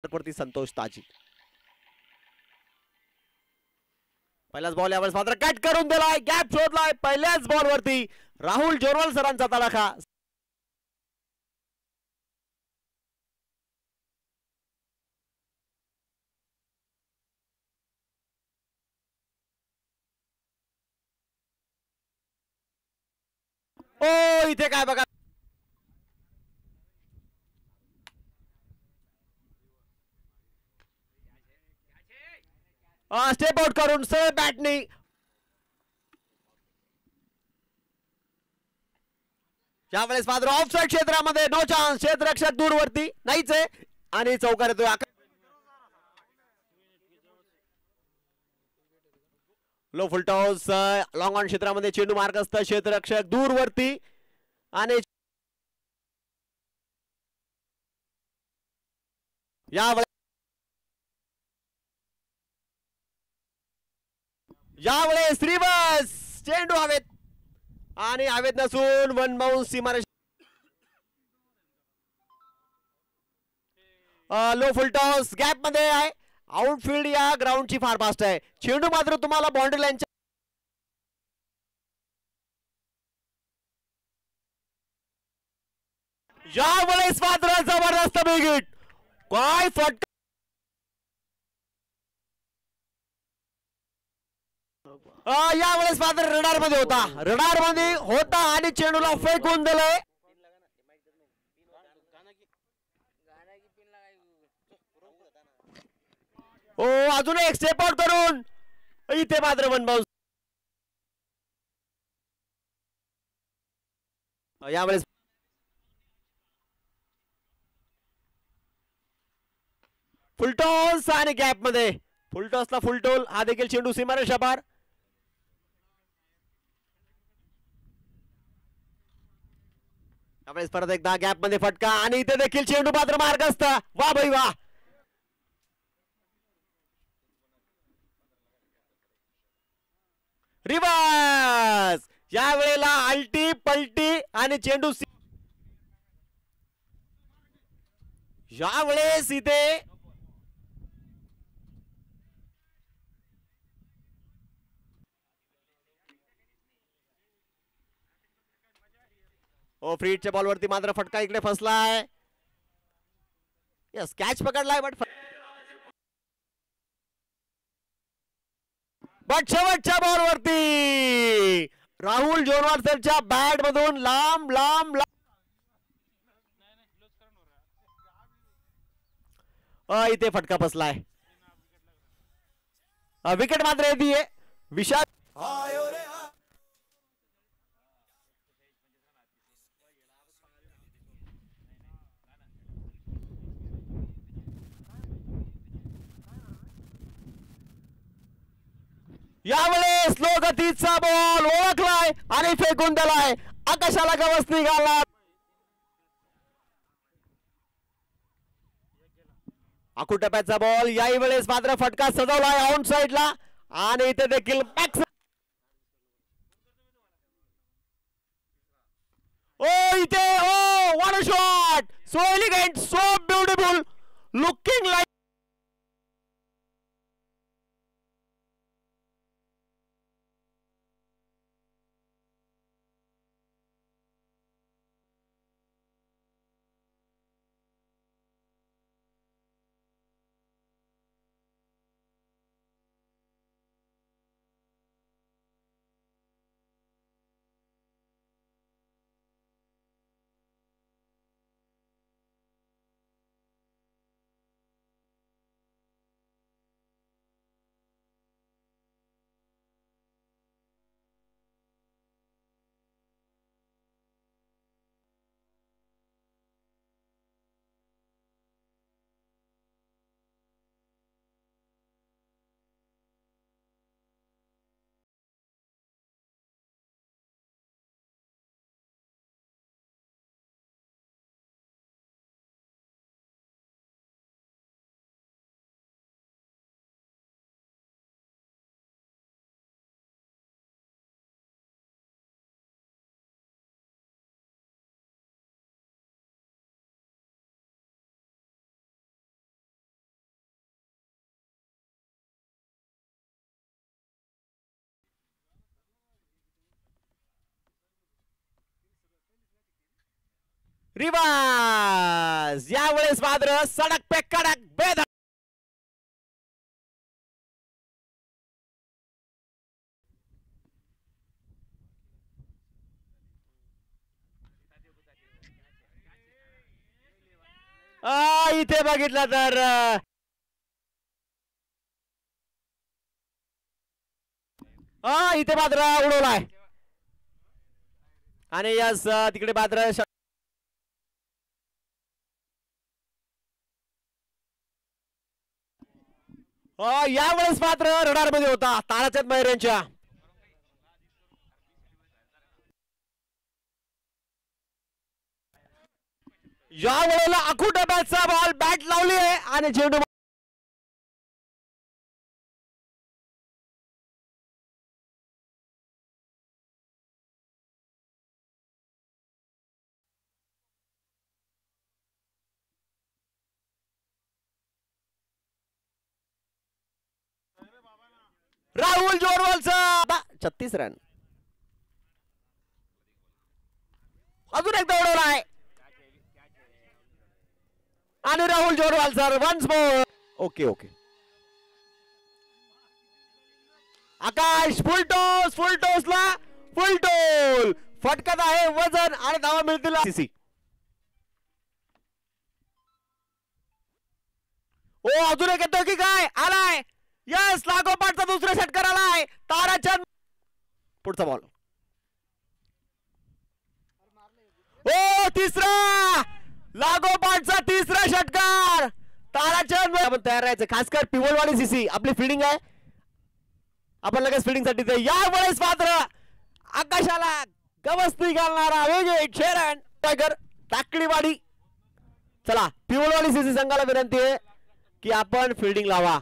वरती संतोष ताजी. पहिलाच बॉल यावेळेस मात्र कट करून दिलाय, गॅप शोधलाय पहिल्याच बॉल वरती. राहुल जोरवाल सरांचा तडाखा. ओ इथे काय बघा, स्टेप आउट करून सरळ बॅटनी. यावेळेस मात्र ऑफ साइड क्षेत्रामध्ये नो चान्स. क्षेत्ररक्षक दूरवरती नाहीच आहे आणि चौकार येतोय. लो फुल टॉस लॉंग ऑन क्षेत्रामध्ये चेंडू मार्ग असतं. क्षेत्ररक्षक दूरवरती आणि यावेळेस रिवर्स चेंडू हवेत आणि हवेत नसून वन बाउन्स सीमा. लो फुल टॉस गॅप मध्ये आहे. आउटफील्ड या ग्राउंडची फार फास्ट आहे. चेंडू मात्र तुम्हाला बाउंड्री लाईनच्या यावेळेस मात्र जबरदस्त बिग हिट. काय फटका. यावेळेस मात्र रडार मध्ये होता, रडार मध्ये होता आणि चेंडूला फेकून दिलंय. ओ अजून एक स्टेप आउट करून इथे मात्र वन बाउन्स. यावेळेस फुलटॉस आणि गॅप मध्ये फुलटॉसला फुलटोल. हा देखील चेंडू सीमारेषा पार. यावेळेस परत एकदा गॅप मध्ये फटका आणि इथे देखील चेंडू मात्र मार्ग असता. वा भाई वा. रिवर्स या वेळेला अल्टी पलटी आणि चेंडू. यावेळेस इथे ओ फ्रीडच्या बॉलवरती मात्र फटका इकडे फसलाय. यस कॅच पकडलाय बट शेवटच्या बॉलवरती राहुल जोरवाल सरच्या बॅट मधून लांब लांब इथे फटका फसलाय. विकेट मात्र येते विशाल. यावेळेस स्लो गतीचा बॉल ओळखलाय आणि फेकून दिलाय. आकाशाला गवस निघाला. आकुटप्याचा बॉल याही वेळेस मात्र फटका सजवलाय ऑन साइडला आणि इथे देखील बॅक. ओ इथे oh what a shot. So elegant so beautiful looking like. रिवाज यावेळेस मात्र सडक पे कडक बेधडक इथे बघितलं तर इथे मात्र उडवलाय आणि यस तिकडे मात्र यावेळेस मात्र रडार मध्ये होता ताराचंद महेर यांच्या या वेळेला अखूट बॅटचा बॉल बॅट लावली आहे आणि चेंडू राहुल जोरवालचा 36 रन अजून एकदा उडवलाय आणि Rahul Jorwal sir once more okay okay Akash फुलटोसला फुलटोल फटकत आहे वजन आणि धावा मिळतील सीसी ओ अजून एक येतो की काय आलाय यस लागोपाठचा दुसरा षटकार आलाय ताराचंद पुढचा बॉल ओ तिसरा लागोपाठचा तिसरा षटकार ताराचंद आपण तयार राहायचं खासकर पिवळवाडी सीसी आपली फिल्डिंग आहे आपण लगेच फिल्डिंग साठी या वेळेस मात्र आकाशाला गवसणी घालणारा वेगळे शेरन टायगर टाकडीवाडी चला पिवळवाडी सीसी संघाला विनंती आहे की आपण फिल्डिंग लावा